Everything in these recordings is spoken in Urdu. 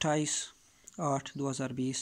28/8/2020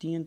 3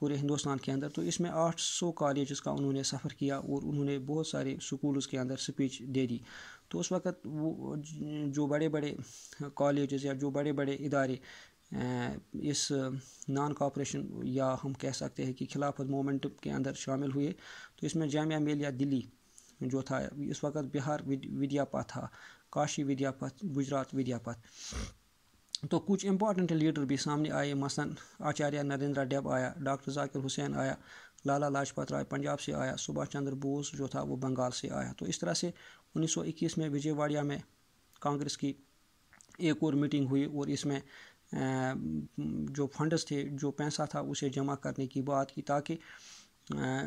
پورے ہندوستان کے اندر. تو اس میں 800 کالجز کا انہوں نے سفر کیا اور انہوں نے بہت سارے سکولز کے اندر اسپیچ دے دی. تو اس وقت وہ جو بڑے بڑے کالجز یا جو بڑے بڑے ادارے اس نان کاپریشن یا ہم کہہ سکتے ہیں کہ خلافت مومنٹ کے اندر شامل ہوئے. تو اس میں جامعہ ملیہ دلی جو تھا اس وقت بہار ودیا پتھ تھا, کاشی ودیا پتھ, گجرات ودیا پتھ. تو کچھ امپورٹنٹ لیڈر بھی سامنے آئے, مثلاً آچاریہ نریندرا ڈیب آیا, ڈاکٹر ذاکر حسین آیا, لالا لاجپت رائے پنجاب سے آیا, سبھاش چندر بوس جو تھا وہ بنگال سے آیا. تو اس طرح سے 1921 میں وجے واڑیا میں کانگریس کی ایک اور میٹنگ ہوئی اور اس میں جو فنڈز تھے, جو پیسہ تھا, اسے جمع کرنے کی بات کی تاکہ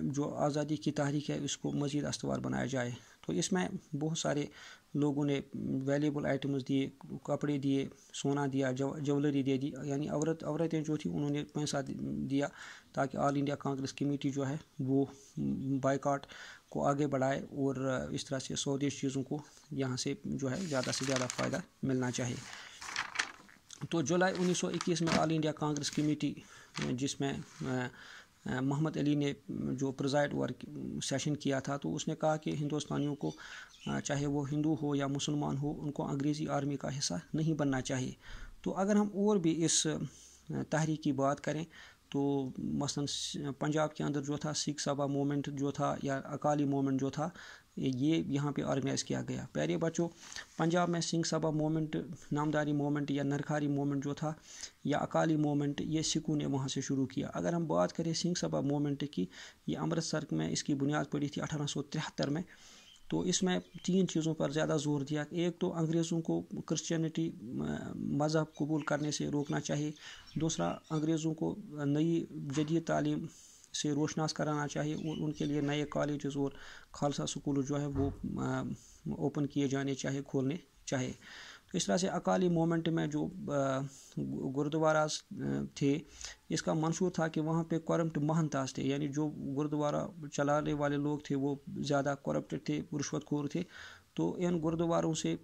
جو آزادی کی تحریک ہے اس کو مزید استوار بنایا جائے. تو اس میں بہت سارے لوگوں نے ویلیبل آئٹمز دیے, کپڑے دیے, سونا دیا, جولری دے دی, یعنی عورتیں جو تھیں انہوں نے پیسہ دیا تاکہ آل انڈیا کانگریس کمیٹی جو ہے وہ بائیکاٹ کو آگے بڑھائے اور اس طرح سے سودیش چیزوں کو یہاں سے جو ہے زیادہ سے زیادہ فائدہ ملنا چاہیے. تو جولائی 1921 میں آل انڈیا کانگریس کمیٹی جس میں محمد علی نے جو پریزائڈ اوور سیشن کیا تھا, تو اس نے کہا کہ ہندوستانیوں کو چاہے وہ ہندو ہو یا مسلمان ہو ان کو انگریزی آرمی کا حصہ نہیں بننا چاہیے. تو اگر ہم اور بھی اس تحریک کی بات کریں تو مثلاً پنجاب کے اندر جو تھا سکھ سبھا مومنٹ جو تھا یا اکالی مومنٹ جو تھا یہ یہاں پہ آرگنائز کیا گیا. پیارے بچوں, پنجاب میں سنگھ سبھا مومنٹ, نامداری مومنٹ یا نرکھاری مومنٹ جو تھا یا اکالی مومنٹ, یہ سکھوں نے وہاں سے شروع کیا. اگر ہم بات کریں سنگھ سبھا مومنٹ کی, یہ امرتسر میں اس کی بنیاد پڑی تھی 1873 میں. تو اس میں 3 چیزوں پر زیادہ زور دیا. ایک تو انگریزوں کو کرسچینٹی مذہب قبول کرنے سے روکنا چاہیے, دوسرا انگریزوں کو نئی جدید تعلیم سے روشناس کرانا چاہیے اور ان کے لیے نئے کالجز اور خالصہ سکول جو ہے وہ اوپن کیے جانے چاہیے, کھولنے چاہیے. تو اس طرح سے اکالی مومنٹ میں جو گردواراز تھے اس کا منشور تھا کہ وہاں پہ کرپٹ مہنتاز تھے, یعنی جو گردوارا چلانے والے لوگ تھے وہ زیادہ کرپٹڈ تھے, رشوت خور تھے. تو ان گردواروں سے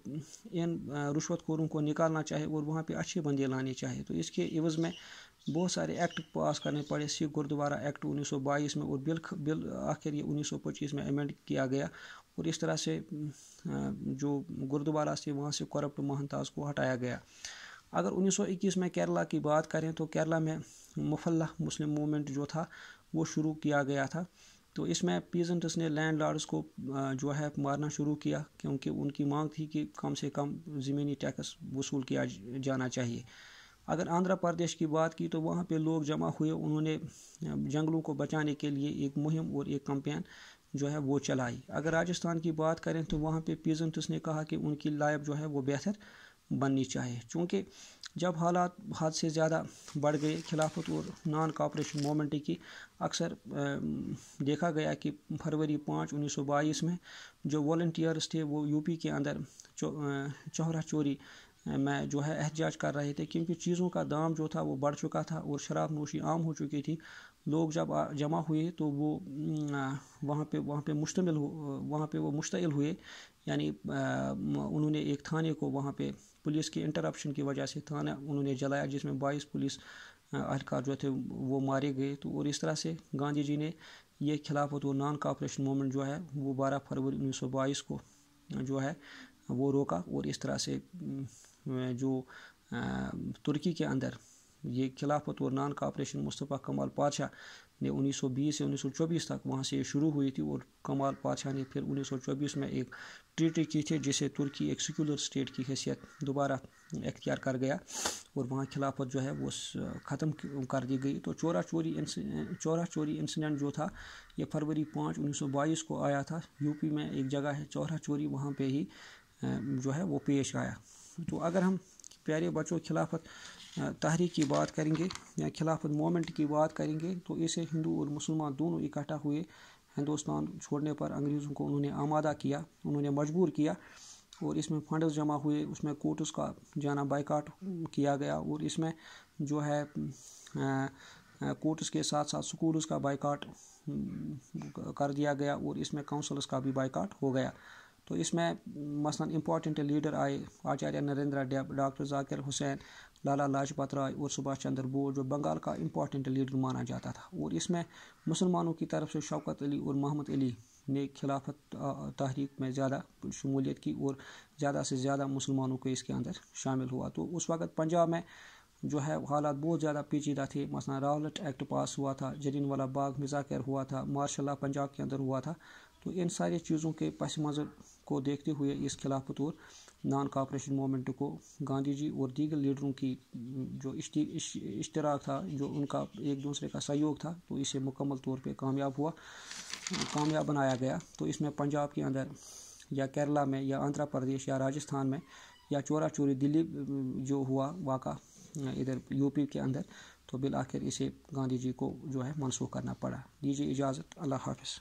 ان رشوت خوروں کو نکالنا چاہے اور وہاں پہ اچھے بندے لانے چاہیے. تو اس کے عوض میں بہت سارے ایکٹ پاس کرنے پڑے, سکھ گردوارا ایکٹ 1922 میں, اور بل آخر یہ 1925 میں امینڈ کیا گیا. اور اس طرح سے جو گردوارا سے وہاں سے کرپٹ مہنتاز کو ہٹایا گیا. اگر 1921 میں کیرلا کی بات کریں تو کیرلا میں مفلح مسلم موومنٹ جو تھا وہ شروع کیا گیا تھا. تو اس میں پیزنٹس نے لینڈ لارڈس کو جو ہے مارنا شروع کیا کیونکہ ان کی مانگ تھی کہ کم سے کم زمینی ٹیکس وصول کیا جانا چاہیے. اگر آندھرا پردیش کی بات کی تو وہاں پہ لوگ جمع ہوئے, انہوں نے جنگلوں کو بچانے کے لیے ایک مہم اور ایک کمپین جو ہے وہ چلائی. اگر راجستھان کی بات کریں تو وہاں پہ پیزنٹس نے کہا کہ ان کی لائف جو ہے وہ بہتر بننی چاہیے, چونکہ جب حالات حد سے زیادہ بڑھ گئے خلافت اور نان کاپریشن مومنٹ کی, اکثر دیکھا گیا کہ فروری 5, 1922 میں جو والنٹیئرس تھے وہ یو پی کے اندر چہرہ چوری میں جو ہے احتجاج کر رہے تھے, کیونکہ چیزوں کا دام جو تھا وہ بڑھ چکا تھا اور شراب نوشی عام ہو چکی تھی. لوگ جب جمع ہوئے تو وہ وہاں پہ مشتعل ہوئے, یعنی انہوں نے ایک تھانے کو وہاں پہ پولیس کی انٹرپشن کی وجہ سے تھانہ انہوں نے جلایا, جس میں 22 پولیس اہلکار جو تھے وہ مارے گئے. تو اور اس طرح سے گاندھی جی نے یہ خلافت و نان کاپریشن مومنٹ جو ہے وہ 12 فروری 1922 کو جو ہے وہ روکا. اور اس طرح سے جو ترکی کے اندر یہ خلافت اور نان کاپریشن مصطفیٰ کمال پادشاہ نے 1920 سے 1924 تک وہاں سے شروع ہوئی تھی, اور کمال پادشاہ نے پھر 1924 میں ایک ٹریٹی کی تھی جسے ترکی ایک سیکولر اسٹیٹ کی حیثیت دوبارہ اختیار کر گیا اور وہاں خلافت جو ہے وہ ختم کر دی گئی. تو چورا چوری انسیڈنٹ جو تھا یہ فروری 5, 1922 کو آیا تھا. یو پی میں ایک جگہ ہے چورا چوری, وہاں پہ ہی جو ہے وہ پیش آیا. تو اگر ہم پیارے بچوں خلافت تحریک کی بات کریں گے یا خلافت مومنٹ کی بات کریں گے تو اسے ہندو اور مسلمان دونوں اکٹھا ہوئے ہندوستان چھوڑنے پر انگریزوں کو انہوں نے آمادہ کیا, انہوں نے مجبور کیا, اور اس میں فنڈز جمع ہوئے, اس میں کورٹس کا جانا بائیکاٹ کیا گیا, اور اس میں جو ہے کورٹس کے ساتھ ساتھ سکولز کا بائیکاٹ کر دیا گیا, اور اس میں کونسلز کا بھی بائیکاٹ ہو گیا. تو اس میں مثلاً امپورٹنٹ لیڈر آئے, آچاریہ نریندرا ڈیب, ڈاکٹر ذاکر حسین, لالا لاجپت رائے اور سبھاش چندر بوس جو بنگال کا امپورٹنٹ لیڈر مانا جاتا تھا، اور اس میں مسلمانوں کی طرف سے شوکت علی اور محمد علی نے خلافت تحریک میں زیادہ شمولیت کی اور زیادہ سے زیادہ مسلمانوں کو اس کے اندر شامل ہوا۔ تو اس وقت پنجاب میں جو ہے حالات بہت زیادہ پیچیدہ تھے، مثلا راولٹ ایکٹ پاس ہوا تھا، جلین والا باغ مذاکر ہوا تھا، مارشل لا پنجاب کے اندر ہوا تھا۔ تو ان ساری چیزوں کے پس منظر کو دیکھتے ہوئے اس خلافت اور نان کاپریشن موومنٹ کو گاندھی جی اور دیگر لیڈروں کی جو اشتراک تھا، جو ان کا ایک دوسرے کا سہیوگ تھا، تو اسے مکمل طور پہ کامیاب بنایا گیا۔ تو اس میں پنجاب کے اندر یا کیرلا میں یا آندھرا پردیش یا راجستھان میں یا چورا چوری دلی جو ہوا واقعہ ادھر یو پی کے اندر، تو بالآخر اسے گاندھی جی کو جو ہے منسوخ کرنا پڑا۔ دیجیے اجازت، اللہ حافظ۔